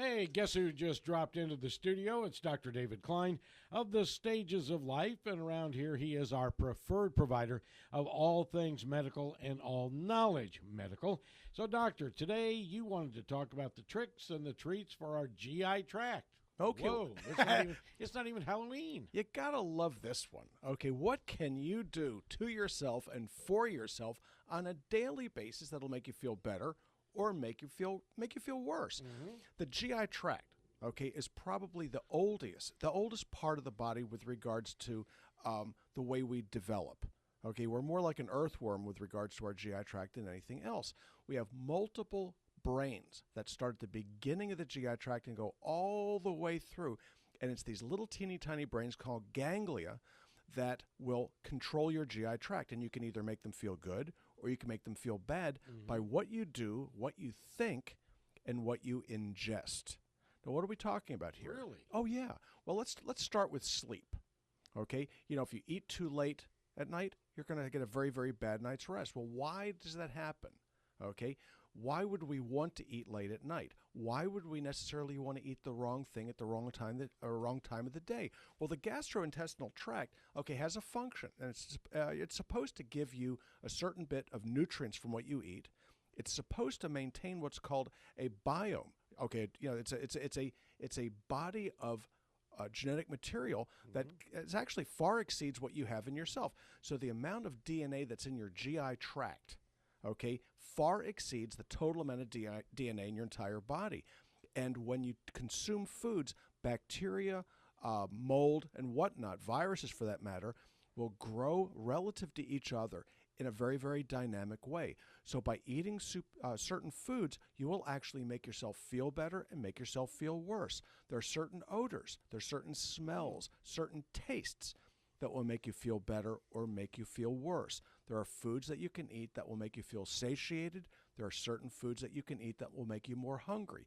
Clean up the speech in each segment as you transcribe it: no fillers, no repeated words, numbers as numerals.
Hey, guess who just dropped into the studio? It's Dr. David Klein of the Stages of Life, and around here he is our preferred provider of all things medical and all knowledge medical. So, Doctor, today you wanted to talk about the tricks and the treats for our GI tract. Okay. Whoa, it's not even Halloween. You gotta love this one. Okay, what can you do to yourself and for yourself on a daily basis that'll make you feel better or make you feel worse? The GI tract, okay, is probably the oldest part of the body with regards to the way we develop. Okay, we're more like an earthworm with regards to our GI tract than anything else. We have multiple brains that start at the beginning of the GI tract and go all the way through. And it's these little teeny tiny brains called ganglia that will control your GI tract. And you can either make them feel good or you can make them feel bad by what you do, what you think, and what you ingest. Now, what are we talking about here? Really? Oh, yeah. Well, let's start with sleep. Okay? You know, if you eat too late at night, you're going to get a very, very bad night's rest. Well, why does that happen? Okay? Why would we want to eat late at night? Why would we necessarily want to eat the wrong thing at the wrong time of the day? Well, the gastrointestinal tract, okay, has a function, and it's supposed to give you a certain bit of nutrients from what you eat. It's supposed to maintain what's called a biome. Okay, you know, it's a body of genetic material that actually far exceeds what you have in yourself. So the amount of DNA that's in your GI tract, okay, far exceeds the total amount of DNA in your entire body. And when you consume foods, bacteria, mold, and whatnot, viruses for that matter, will grow relative to each other in a very, very dynamic way. So by eating certain foods, you will actually make yourself feel better and make yourself feel worse. There are certain odors, there are certain smells, certain tastes that will make you feel better or make you feel worse. There are foods that you can eat that will make you feel satiated. There are certain foods that you can eat that will make you more hungry.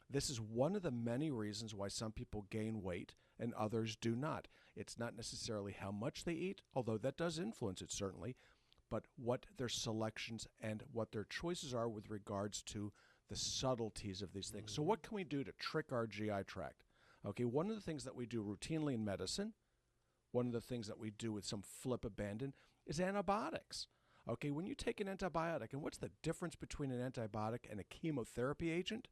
This is one of the many reasons why some people gain weight and others do not. It's not necessarily how much they eat, although that does influence it certainly, but what their selections and what their choices are with regards to the subtleties of these things. So what can we do to trick our GI tract? Okay, one of the things that we do routinely in medicine, one of the things that we do with some flip abandon is antibiotics. Okay, when you take an antibiotic, and what's the difference between an antibiotic and a chemotherapy agent?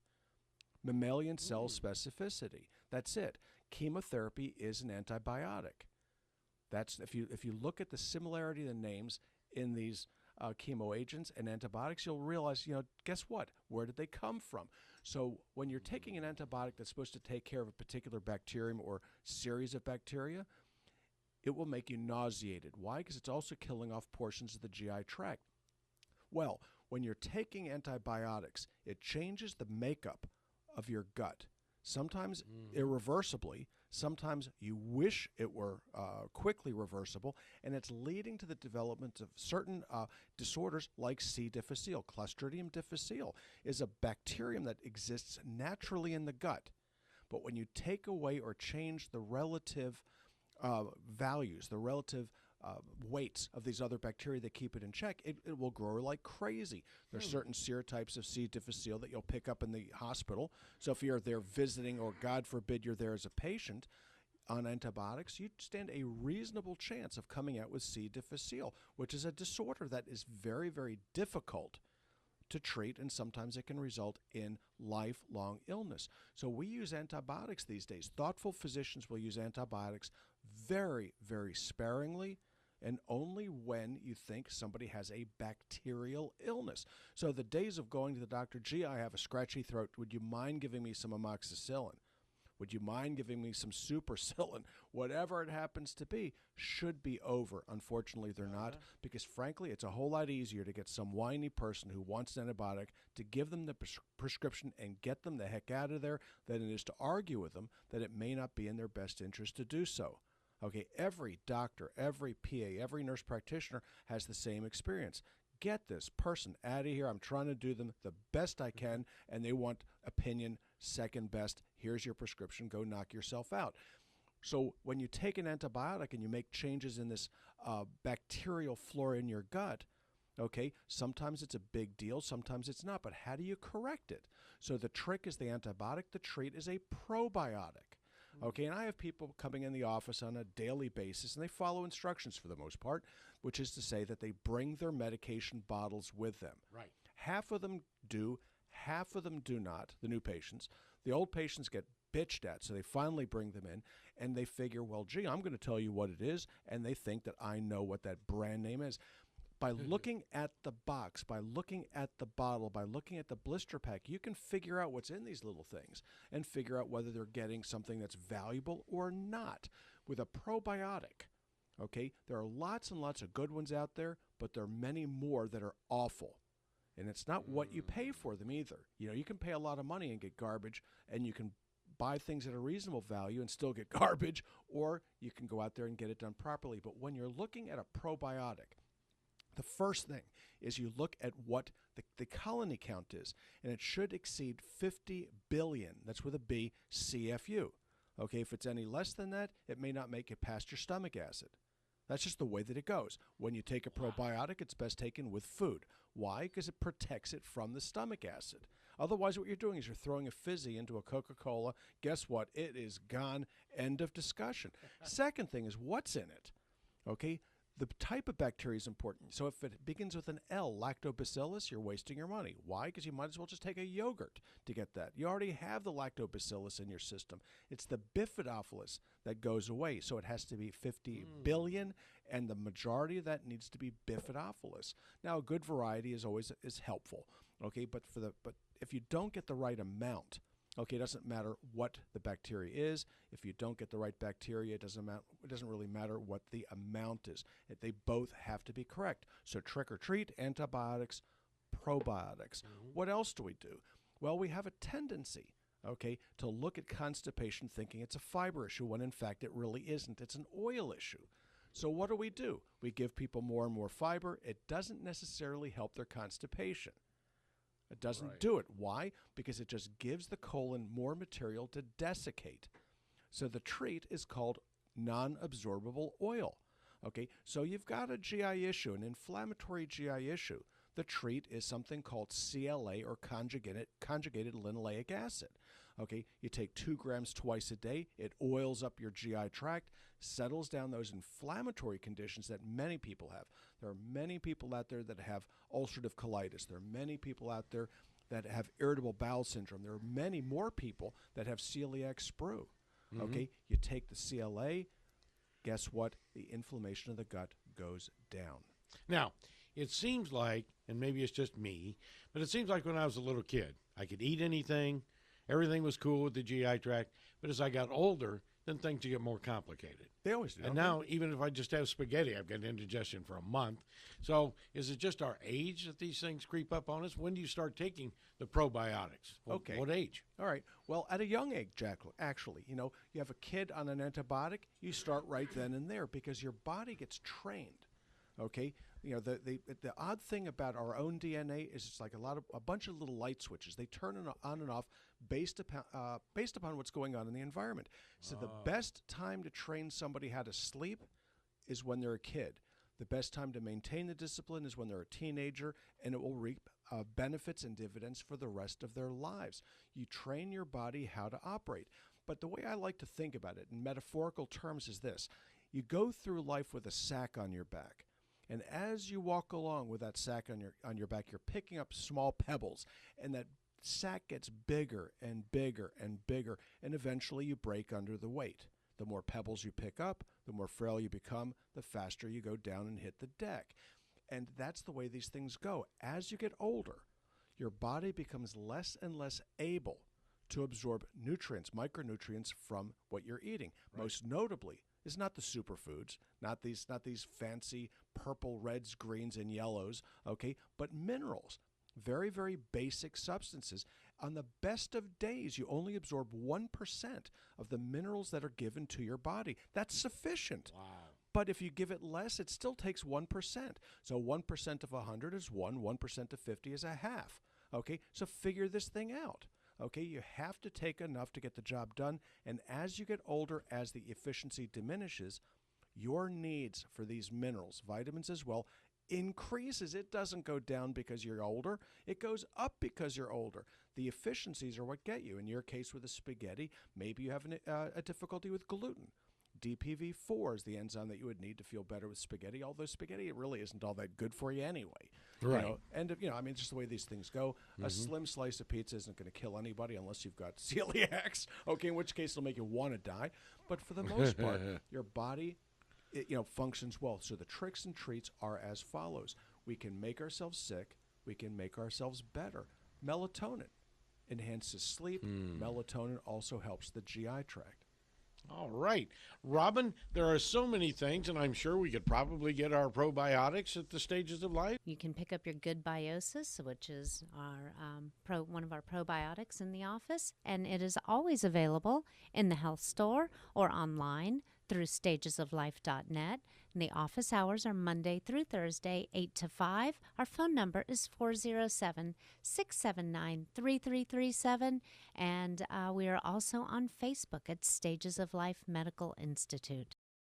Mammalian cell specificity. That's it. Chemotherapy is an antibiotic. That's if you look at the similarity of the names in these chemo agents and antibiotics, you'll realize, guess what? Where did they come from? So when you're taking an antibiotic that's supposed to take care of a particular bacterium or series of bacteria, it will make you nauseated. Why? Because it's also killing off portions of the GI tract. Well, when you're taking antibiotics, it changes the makeup of your gut. Sometimes irreversibly, sometimes you wish it were quickly reversible, and it's leading to the development of certain disorders like C. difficile. Clostridium difficile is a bacterium that exists naturally in the gut. But when you take away or change the relative values, the relative weights of these other bacteria that keep it in check, it will grow like crazy. There's certain serotypes of C. difficile that you'll pick up in the hospital. So if you're there visiting, or God forbid you're there as a patient on antibiotics, you stand a reasonable chance of coming out with C. difficile, which is a disorder that is very, very difficult to treat, and sometimes it can result in lifelong illness. So we use antibiotics these days. Thoughtful physicians will use antibiotics very, very sparingly, and only when you think somebody has a bacterial illness. So the days of going to the doctor, gee, I have a scratchy throat, would you mind giving me some amoxicillin? Would you mind giving me some supercillin? Whatever it happens to be should be over. Unfortunately, they're not, because frankly, it's a whole lot easier to get some whiny person who wants an antibiotic to give them the prescription and get them the heck out of there than it is to argue with them that it may not be in their best interest to do so. Okay, every doctor, every PA, every nurse practitioner has the same experience. Get this person out of here. I'm trying to do them the best I can, and they want opinion second best. Here's your prescription. Go knock yourself out. So when you take an antibiotic and you make changes in this bacterial flora in your gut, Okay, sometimes it's a big deal, sometimes it's not, but how do you correct it? So the trick is the antibiotic, the treat is a probiotic. Okay, and I have people coming in the office on a daily basis, and they follow instructions for the most part, which is to say that they bring their medication bottles with them. Right. Half of them do, half of them do not, the new patients. The old patients get bitched at, so they finally bring them in, and they figure, well, gee, I'm going to tell you what it is, and they think that I know what that brand name is. By looking at the box, by looking at the bottle, by looking at the blister pack, you can figure out what's in these little things and figure out whether they're getting something that's valuable or not. With a probiotic, okay, there are lots and lots of good ones out there, but there are many more that are awful. And it's not what you pay for them either. You know, you can pay a lot of money and get garbage, and you can buy things at a reasonable value and still get garbage, or you can go out there and get it done properly. But when you're looking at a probiotic, the first thing is you look at what the colony count is, and it should exceed 50 billion, that's with a B, CFU. Okay, if it's any less than that, it may not make it past your stomach acid. That's just the way that it goes. When you take a probiotic, it's best taken with food. Why? Because it protects it from the stomach acid. Otherwise, what you're doing is you're throwing a fizzy into a Coca-Cola. Guess what? It is gone. End of discussion. Second thing is what's in it. Okay, the type of bacteria is important. So if it begins with an L, lactobacillus, you're wasting your money. Why? Because you might as well just take a yogurt to get that. You already have the lactobacillus in your system. It's the bifidophilus that goes away. So it has to be 50 billion, and the majority of that needs to be bifidophilus. Now, a good variety is always helpful. Okay, but if you don't get the right amount, okay, it doesn't matter what the bacteria is. If you don't get the right bacteria, it doesn't really matter what the amount is. They both have to be correct. So trick or treat, antibiotics, probiotics. What else do we do? Well, we have a tendency, okay, to look at constipation thinking it's a fiber issue when in fact it really isn't. It's an oil issue. So what do? We give people more and more fiber. It doesn't necessarily help their constipation. It doesn't do it. Why? Because it just gives the colon more material to desiccate. So the treat is called non-absorbable oil. Okay, so you've got a GI issue, an inflammatory GI issue. The treat is something called CLA, or conjugated linoleic acid. Okay, you take 2 grams twice a day. It oils up your GI tract, settles down those inflammatory conditions that many people have. There are many people out there that have ulcerative colitis. There are many people out there that have irritable bowel syndrome. There are many more people that have celiac sprue. Okay, you take the CLA, guess what? The inflammation of the gut goes down. Now, it seems like, and maybe it's just me, but it seems like when I was a little kid, I could eat anything. Everything was cool with the GI tract. But as I got older, then things get more complicated. They always do. And now, even if I just have spaghetti, I've got indigestion for a month. So is it just our age that these things creep up on us? When do you start taking the probiotics? Okay. What age? All right. Well, at a young age, actually, you know, you have a kid on an antibiotic, you start right then and there because your body gets trained. Okay, you know, the odd thing about our own DNA is it's like a bunch of little light switches. They turn on and off based upon what's going on in the environment. So the best time to train somebody how to sleep is when they're a kid. The best time to maintain the discipline is when they're a teenager, and it will reap benefits and dividends for the rest of their lives. You train your body how to operate. But the way I like to think about it in metaphorical terms is this. You go through life with a sack on your back. And as you walk along with that sack on your back, you're picking up small pebbles, and that sack gets bigger and bigger and bigger, and eventually you break under the weight. The more pebbles you pick up, the more frail you become, the faster you go down and hit the deck. And that's the way these things go. As you get older, your body becomes less and less able to absorb nutrients, micronutrients from what you're eating. Right. Most notably is not the superfoods, not these fancy purple, reds, greens, and yellows, okay, but minerals, very, very basic substances. On the best of days, you only absorb 1% of the minerals that are given to your body. That's sufficient. Wow. But if you give it less, it still takes 1%. So 1% of 100 is 1% of 50 is a half. Okay, so figure this thing out. Okay, you have to take enough to get the job done, and as you get older, as the efficiency diminishes, your needs for these minerals, vitamins as well, increases. It doesn't go down because you're older. It goes up because you're older. The efficiencies are what get you. In your case with the spaghetti, maybe you have a difficulty with gluten. DPV4 is the enzyme that you would need to feel better with spaghetti, although spaghetti really isn't all that good for you anyway. Right. I mean, just the way these things go. A slim slice of pizza isn't going to kill anybody unless you've got celiacs, okay, in which case it'll make you want to die. But for the most part, your body, functions well. So the tricks and treats are as follows. We can make ourselves sick. We can make ourselves better. Melatonin enhances sleep. Melatonin also helps the GI tract. All right. Robin, there are so many things, and I'm sure we could probably get our probiotics at the Stages of Life. You can pick up your Good Biosis, which is our one of our probiotics in the office, and it is always available in the health store or online through stagesoflife.net. And the office hours are Monday through Thursday, 8 to 5. Our phone number is 407-679-3337. And we are also on Facebook at Stages of Life Medical Institute.